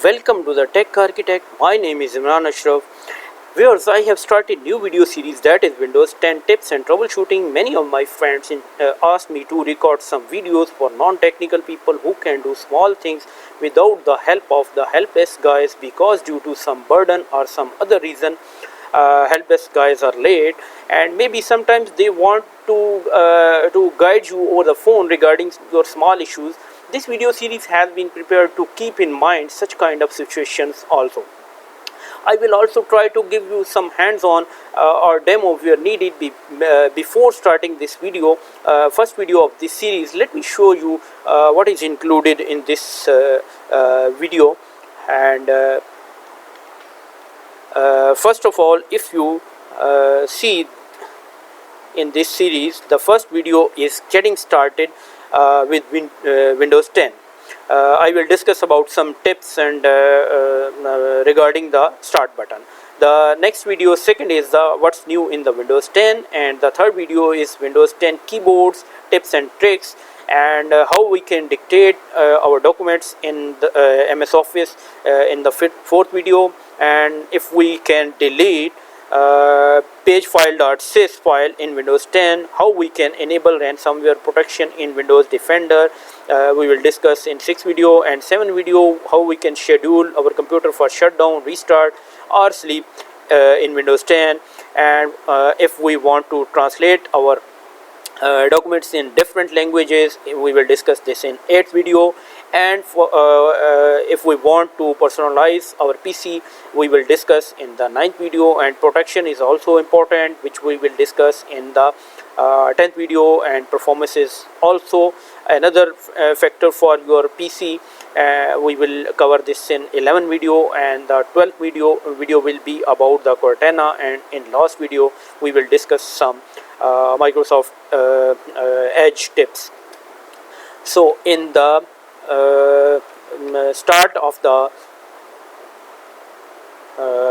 Welcome to the Tech Architect. My name is Imran Ashraf. Viewers, I have started new video series that is Windows 10 tips and troubleshooting. Many of my friends asked me to record some videos for non-technical people who can do small things without the help of the helpdesk guys because due to some burden or some other reason helpdesk guys are late, and maybe sometimes they want to guide you over the phone regarding your small issues. This video series has been prepared to keep in mind such kind of situations also. I will also try to give you some hands-on or demo where needed before starting this video, first video of this series. Let me show you what is included in this video. And first of all, if you see in this series, the first video is getting started with Windows 10. I will discuss about some tips and regarding the start button. The next video, second, is the what's new in the Windows 10, and the third video is Windows 10 keyboards, tips and tricks, and how we can dictate our documents in the MS Office in the fourth video, and if we can delete page file.sys file in Windows 10, how we can enable ransomware protection in Windows Defender. We will discuss in 6th video and 7th video how we can schedule our computer for shutdown, restart or sleep in Windows 10, and if we want to translate our documents in different languages, we will discuss this in 8th video. And for if we want to personalize our PC, we will discuss in the 9th video. And protection is also important, which we will discuss in the 10th video. And performance is also another factor for your PC. We will cover this in 11th video, and the 12th video will be about the Cortana. And in last video we will discuss some Microsoft Edge tips. So in the start of the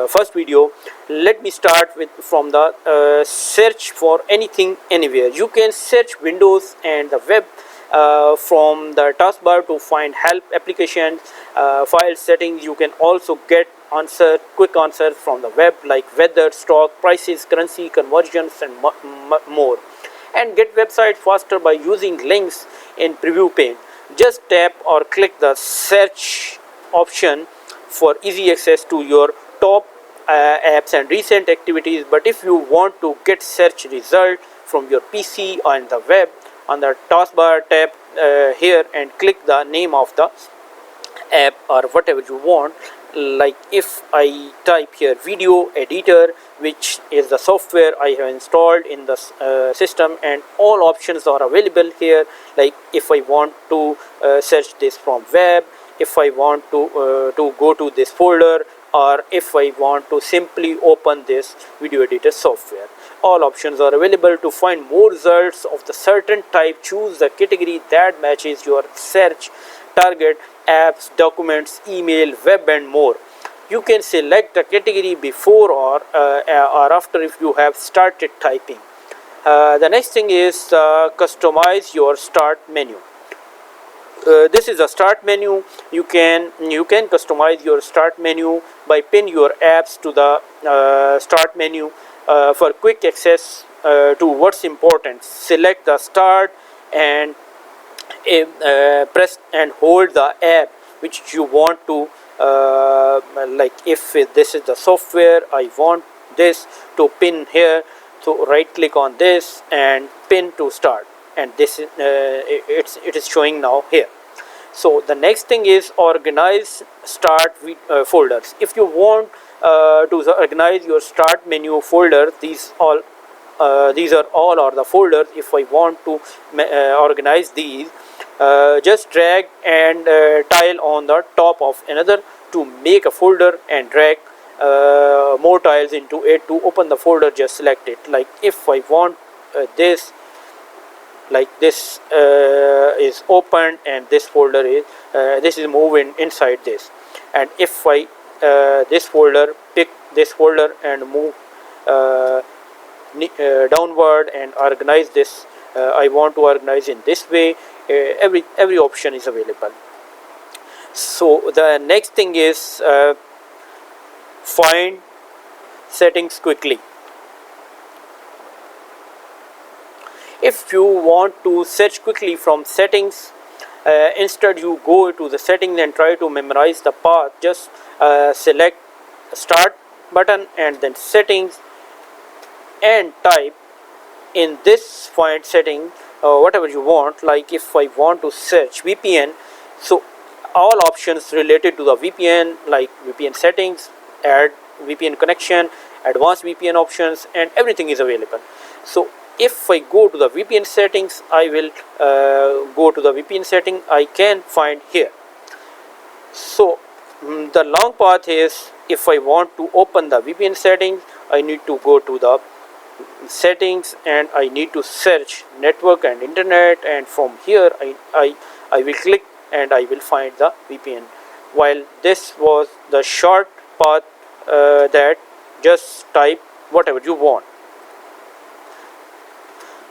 first video, let me start with from the search for anything anywhere. You can search Windows and the web from the taskbar to find help, applications, file settings. You can also get quick answers from the web like weather, stock prices, currency conversions and more. And get websites faster by using links in preview pane. Just tap or click the search option for easy access to your top apps and recent activities. But if you want to get search result from your PC or on the web, on the taskbar, tap here and click the name of the app or whatever you want. Like if I type here video editor, which is the software I have installed in the system, and all options are available here. Like if I want to search this from web, if I want to go to this folder, or if I want to simply open this video editor software, all options are available. To find more results of the certain type, choose the category that matches your search target: apps, documents, email, web and more. You can select the category before or after if you have started typing. The next thing is customize your start menu. This is a start menu. You can customize your start menu by pin your apps to the start menu for quick access to what's important. Select the start and press and hold the app which you want to like if this is the software, I want this to pin here, so right click on this and pin to start, and this is it is showing now here. So the next thing is organize start folders. If you want to organize your start menu folder, these are all the folders. If I want to organize these, just drag and tile on the top of another to make a folder, and drag more tiles into it to open the folder. Just select it. Like if I want this, like this is opened, and this folder is this is moving inside this. And if I this folder, pick this folder and move downward and organize this, I want to organize in this way. Every option is available. So the next thing is find settings quickly. If you want to search quickly from settings, instead you go to the settings and try to memorize the path. Just select start button and then settings and type in this find setting whatever you want. Like if I want to search VPN, so all options related to the VPN, like VPN settings, add VPN connection, advanced VPN options, and everything is available. So if I go to the VPN settings, I will go to the VPN setting I can find here. So the long path is, if I want to open the VPN settings, I need to go to the settings and I need to search network and internet, and from here I will click and I will find the VPN. While this was the short path, that just type whatever you want.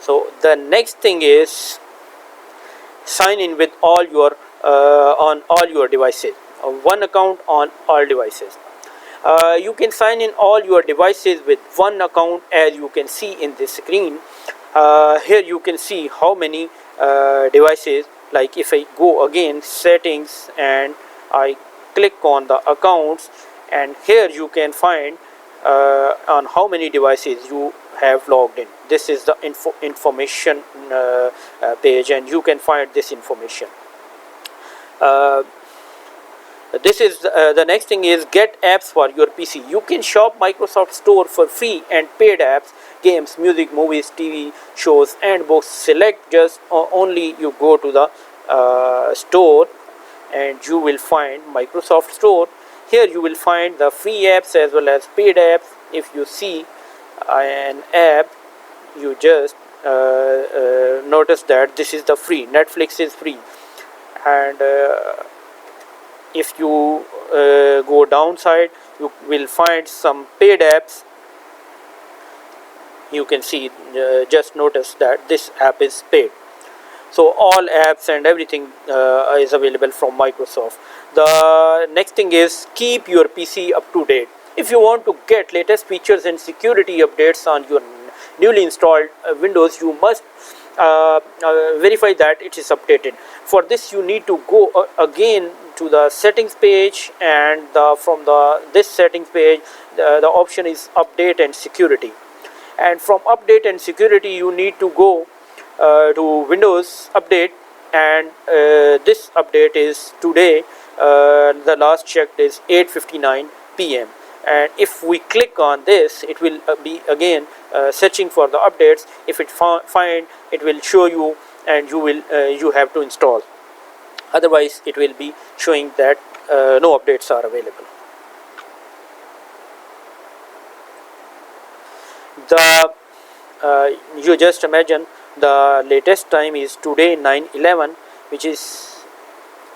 So the next thing is sign in with all your on all your devices, one account on all devices. You can sign in all your devices with one account, as you can see in this screen. Here you can see how many devices. Like if I go again settings and I click on the accounts, and here you can find on how many devices you have logged in. This is the information page, and you can find this information. This is the next thing is get apps for your PC. You can shop Microsoft Store for free and paid apps, games, music, movies, TV shows, and books. Select just only, you go to the store and you will find Microsoft Store. Here you will find the free apps as well as paid apps. If you see an app, you just notice that this is the free. Netflix is free, and if you go downside, you will find some paid apps. You can see, just notice that this app is paid. So all apps and everything is available from Microsoft. The next thing is keep your PC up to date. If you want to get latest features and security updates on your newly installed Windows, you must verify that it is updated. For this you need to go again to the settings page, and from this settings page the option is update and security, and from update and security you need to go to Windows update, and this update is today. The last checked is 8:59 p.m. and if we click on this, it will be again searching for the updates. If it find, it will show you, and you have to install. Otherwise it will be showing that no updates are available. You just imagine the latest time is today 9/11, which is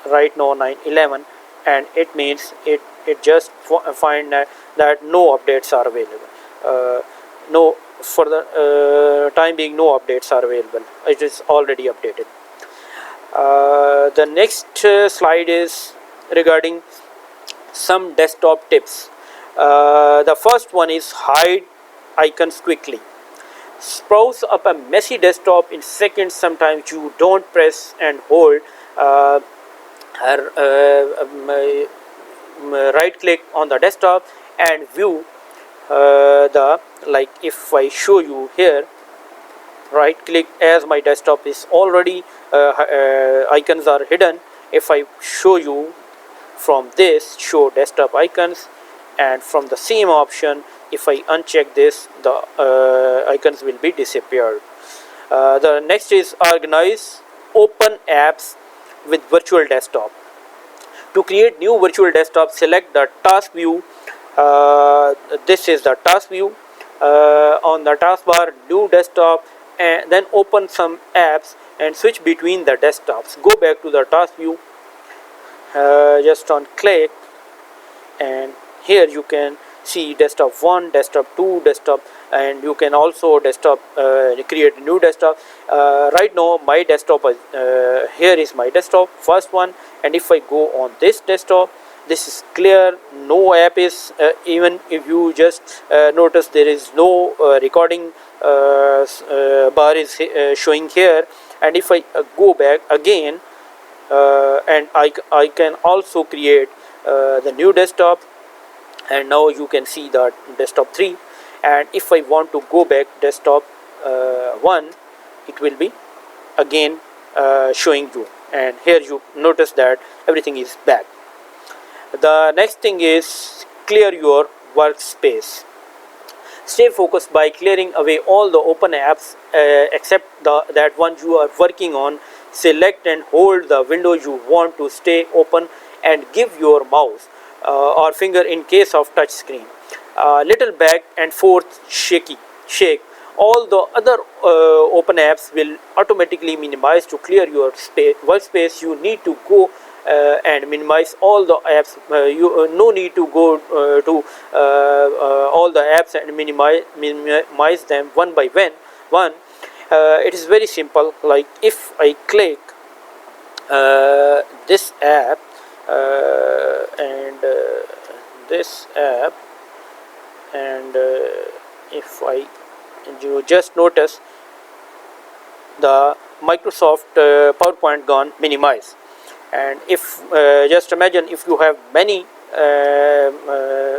right now 9/11, and it means it just find that no updates are available. No, for the time being, no updates are available. It is already updated. The next slide is regarding some desktop tips. The first one is hide icons quickly. Spruce up a messy desktop in seconds. Sometimes you don't press and hold right click on the desktop and view like if I show you here, right click, as my desktop is already icons are hidden. If I show you from this show desktop icons, and from the same option, if I uncheck this, the icons will be disappeared. The next is organize open apps with virtual desktop. To create new virtual desktop, select the task view. This is the task view. On the taskbar, new desktop, and then open some apps and switch between the desktops. Go back to the task view, just on click, and here you can see desktop 1, desktop 2, desktop, and you can also desktop create a new desktop. Right now my desktop here is my desktop, first one, and if I go on this desktop, this is clear, no app is even if you just notice there is no recording bar is showing here. And if I go back again, and I can also create the new desktop, and now you can see that desktop 3, and if I want to go back desktop 1, it will be again showing you, and here you notice that everything is back. The next thing is clear your workspace. Stay focused by clearing away all the open apps except that one you are working on. Select and hold the window you want to stay open and give your mouse or finger in case of touch screen little back and forth shake. All the other open apps will automatically minimize. To clear your workspace, you need to go and minimize all the apps. No need to go to all the apps and minimize them one by one. It is very simple. Like if I click this app and this app, and if you just notice the Microsoft PowerPoint gone minimize. And if just imagine if you have many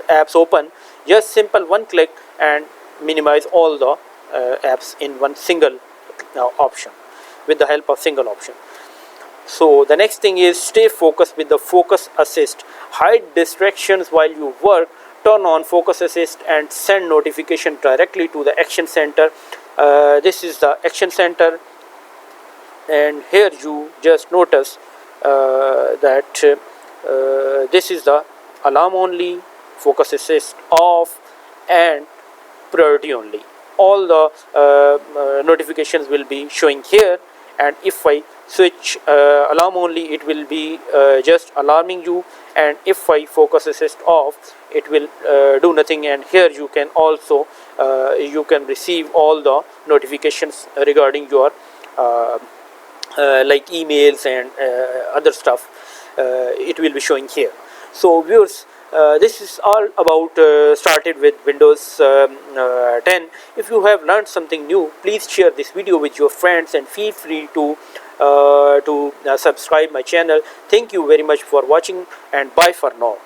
apps open, just simple one click and minimize all the apps in one single option, with the help of single option. So the next thing is stay focused with the focus assist. Hide distractions while you work. Turn on focus assist and send notification directly to the action center. This is the action center, and here you just notice that this is the alarm only, focus assist off, and priority only. All the notifications will be showing here, and if I switch alarm only, it will be just alarming you, and if I focus assist off, it will do nothing. And here you can also you can receive all the notifications regarding your like emails and other stuff. It will be showing here. So viewers, this is all about started with Windows 10. If you have learned something new, please share this video with your friends and feel free to subscribe my channel. Thank you very much for watching, and bye for now.